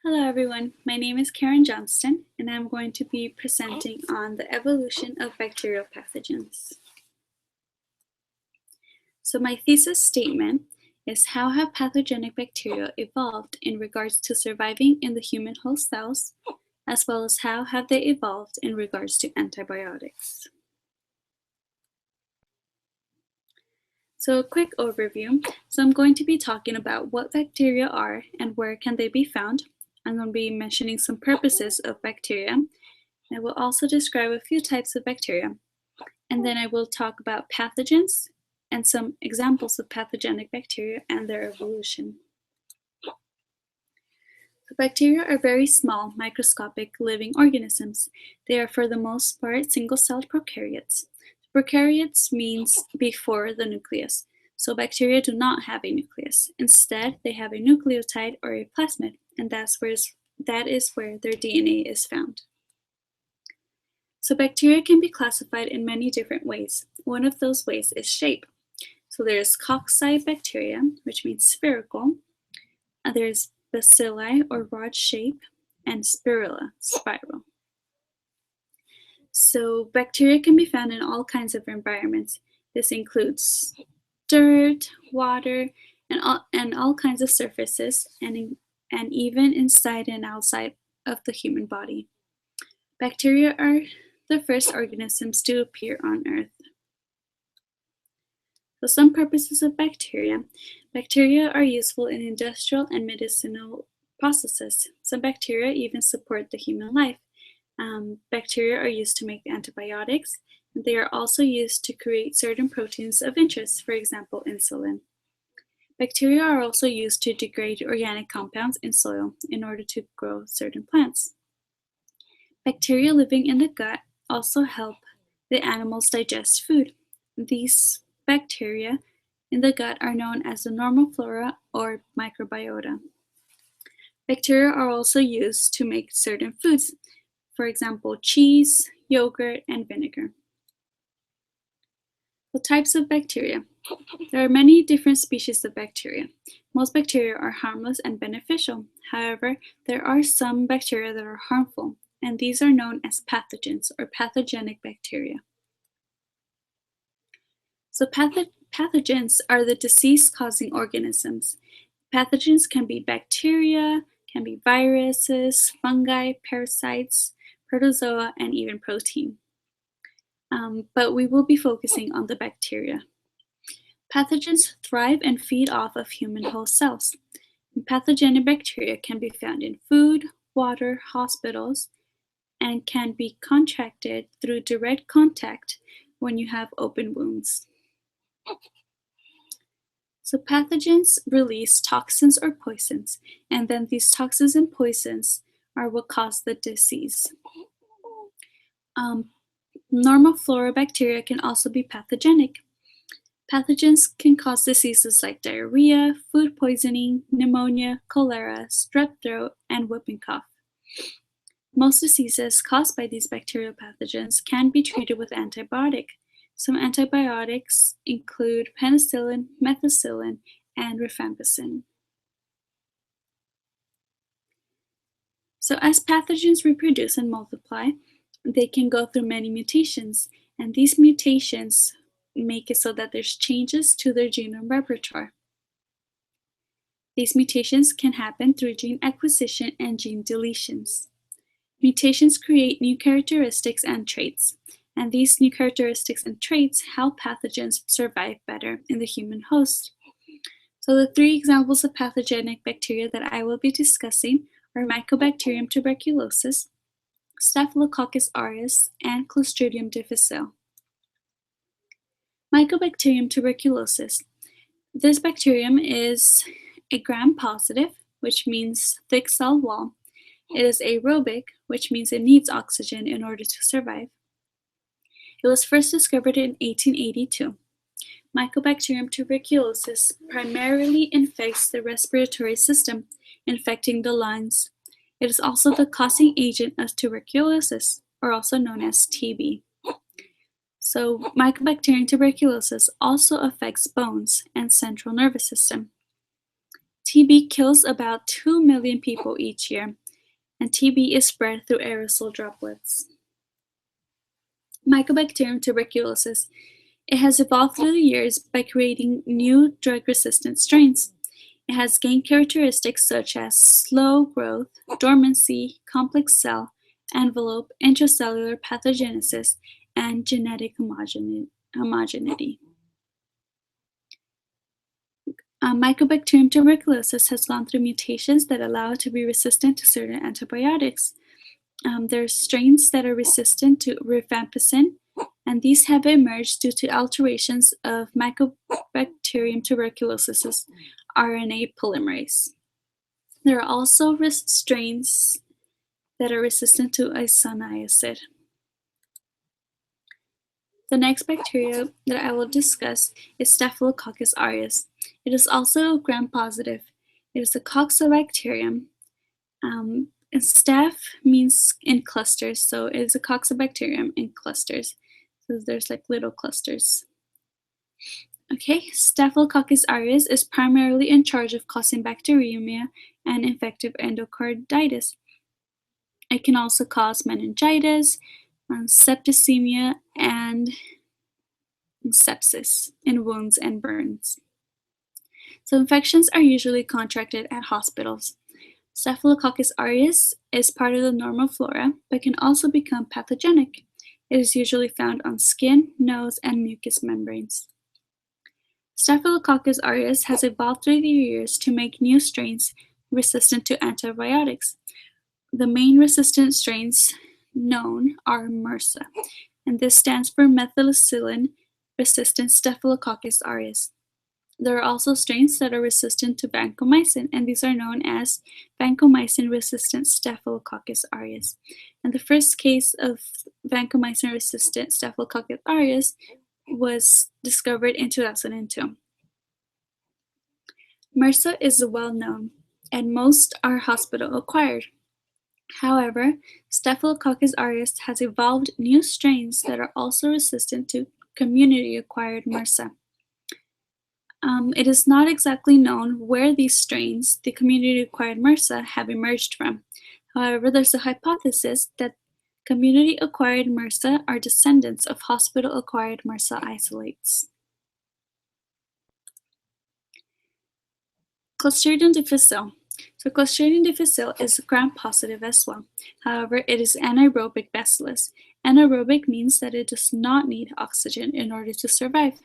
Hello everyone, my name is Karen Johnston and I'm going to be presenting on the evolution of bacterial pathogens. So my thesis statement is how have pathogenic bacteria evolved in regards to surviving in the human host cells, as well as how have they evolved in regards to antibiotics. So a quick overview. So I'm going to be talking about what bacteria are and where can they be found. I'm going to be mentioning some purposes of bacteria. I will also describe a few types of bacteria. And then I will talk about pathogens and some examples of pathogenic bacteria and their evolution. So bacteria are very small, microscopic living organisms. They are for the most part single-celled prokaryotes. Prokaryotes means before the nucleus. So bacteria do not have a nucleus. Instead, they have a nucleotide or a plasmid, and that is where their DNA is found. So bacteria can be classified in many different ways. One of those ways is shape. So there's cocci bacteria, which means spherical. There's bacilli or rod shape, and spirilla, spiral. So bacteria can be found in all kinds of environments. This includes dirt, water, and all kinds of surfaces, and even inside and outside of the human body. Bacteria are the first organisms to appear on Earth. So some purposes of bacteria. Bacteria are useful in industrial and medicinal processes. Some bacteria even support the human life. Bacteria are used to make antibiotics, and they are also used to create certain proteins of interest, for example, insulin. Bacteria are also used to degrade organic compounds in soil in order to grow certain plants. Bacteria living in the gut also help the animals digest food. These bacteria in the gut are known as the normal flora or microbiota. Bacteria are also used to make certain foods, for example, cheese, yogurt, and vinegar. The types of bacteria. There are many different species of bacteria. Most bacteria are harmless and beneficial. However, there are some bacteria that are harmful, and these are known as pathogens or pathogenic bacteria. So pathogens are the disease-causing organisms. Pathogens can be bacteria, can be viruses, fungi, parasites, protozoa, and even protein. But we will be focusing on the bacteria. Pathogens thrive and feed off of human host cells. Pathogenic bacteria can be found in food, water, hospitals, and can be contracted through direct contact when you have open wounds. So pathogens release toxins or poisons, and then these toxins and poisons are what cause the disease. Normal flora bacteria can also be pathogenic. Pathogens can cause diseases like diarrhea, food poisoning, pneumonia, cholera, strep throat, and whooping cough. Most diseases caused by these bacterial pathogens can be treated with antibiotic. Some antibiotics include penicillin, methicillin, and rifampicin. So as pathogens reproduce and multiply, they can go through many mutations, and these mutations make it so that there's changes to their genome repertoire. These mutations can happen through gene acquisition and gene deletions. Mutations create new characteristics and traits, and these new characteristics and traits help pathogens survive better in the human host. So the three examples of pathogenic bacteria that I will be discussing are Mycobacterium tuberculosis, Staphylococcus aureus, and Clostridium difficile. Mycobacterium tuberculosis. This bacterium is a gram-positive, which means thick cell wall. It is aerobic, which means it needs oxygen in order to survive. It was first discovered in 1882. Mycobacterium tuberculosis primarily infects the respiratory system, infecting the lungs. It is also the causing agent of tuberculosis, or also known as TB. So Mycobacterium tuberculosis also affects bones and central nervous system. TB kills about 2 million people each year, and TB is spread through aerosol droplets. Mycobacterium tuberculosis. It has evolved through the years by creating new drug-resistant strains. It has gained characteristics such as slow growth, dormancy, complex cell envelope, intracellular pathogenesis, and genetic homogeneity. Mycobacterium tuberculosis has gone through mutations that allow it to be resistant to certain antibiotics. There are strains that are resistant to rifampicin, and these have emerged due to alterations of Mycobacterium tuberculosis' RNA polymerase. There are also strains that are resistant to isoniazid. The next bacteria that I will discuss is Staphylococcus aureus. It is also gram-positive. It is a coccobacterium. And staph means in clusters, so it is a coccobacterium in clusters. So there's like little clusters. Okay, Staphylococcus aureus is primarily in charge of causing bacteremia and infective endocarditis. It can also cause meningitis, septicemia, and sepsis in wounds and burns. So infections are usually contracted at hospitals. Staphylococcus aureus is part of the normal flora, but can also become pathogenic. It is usually found on skin, nose, and mucous membranes. Staphylococcus aureus has evolved through the years to make new strains resistant to antibiotics. The main resistant strains known are MRSA, and this stands for methicillin-resistant Staphylococcus aureus. There are also strains that are resistant to vancomycin, and these are known as vancomycin-resistant Staphylococcus aureus. And the first case of vancomycin-resistant Staphylococcus aureus was discovered in 2002. MRSA is well known, and most are hospital-acquired. However, Staphylococcus aureus has evolved new strains that are also resistant to community-acquired MRSA. It is not exactly known where these strains, the community-acquired MRSA, have emerged from. However, there's a hypothesis that community-acquired MRSA are descendants of hospital-acquired MRSA isolates. Clostridium difficile. So Clostridium difficile is gram-positive as well. However, it is anaerobic bacillus. Anaerobic means that it does not need oxygen in order to survive.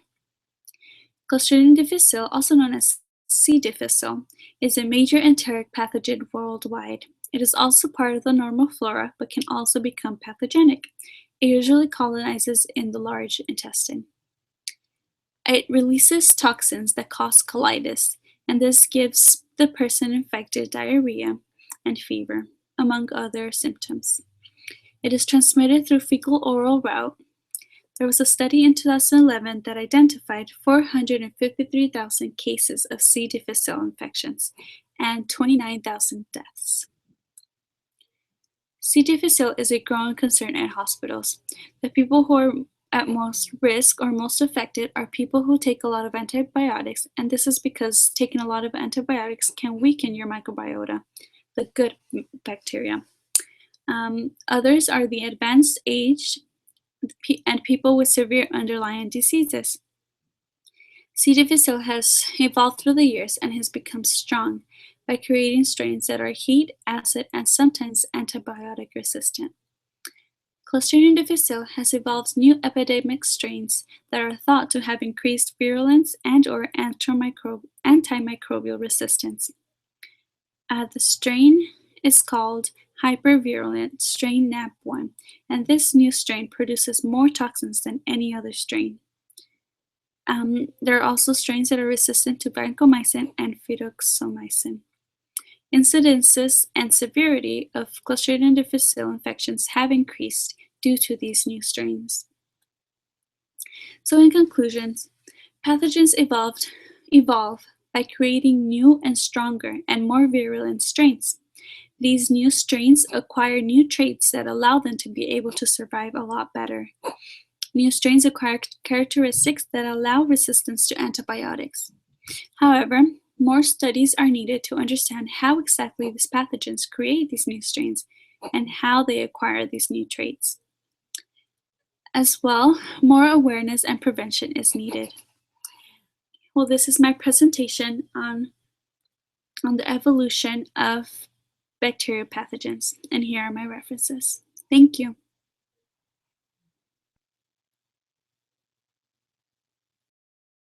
Clostridium difficile, also known as C. difficile, is a major enteric pathogen worldwide. It is also part of the normal flora, but can also become pathogenic. It usually colonizes in the large intestine. It releases toxins that cause colitis, and this gives the person infected diarrhea and fever, among other symptoms. It is transmitted through fecal-oral route. There was a study in 2011 that identified 453,000 cases of C. difficile infections and 29,000 deaths. C. difficile is a growing concern at hospitals. The people who are at most risk or most affected are people who take a lot of antibiotics, and this is because taking a lot of antibiotics can weaken your microbiota, the good bacteria. Others are the advanced aged and people with severe underlying diseases. C. difficile has evolved through the years and has become strong by creating strains that are heat, acid, and sometimes antibiotic resistant. Clostridium difficile has evolved new epidemic strains that are thought to have increased virulence and/or antimicrobial resistance. The strain is called hypervirulent strain NAP1, and this new strain produces more toxins than any other strain. There are also strains that are resistant to vancomycin and fidaxomicin. Incidences and severity of Clostridium difficile infections have increased due to these new strains. So in conclusion, pathogens evolve by creating new and stronger and more virulent strains. These new strains acquire new traits that allow them to be able to survive a lot better. New strains acquire characteristics that allow resistance to antibiotics. However, More studies are needed to understand how exactly these pathogens create these new strains and how they acquire these new traits. As well, more awareness and prevention is needed. Well, this is my presentation on the evolution of bacterial pathogens, and here are my references. Thank you.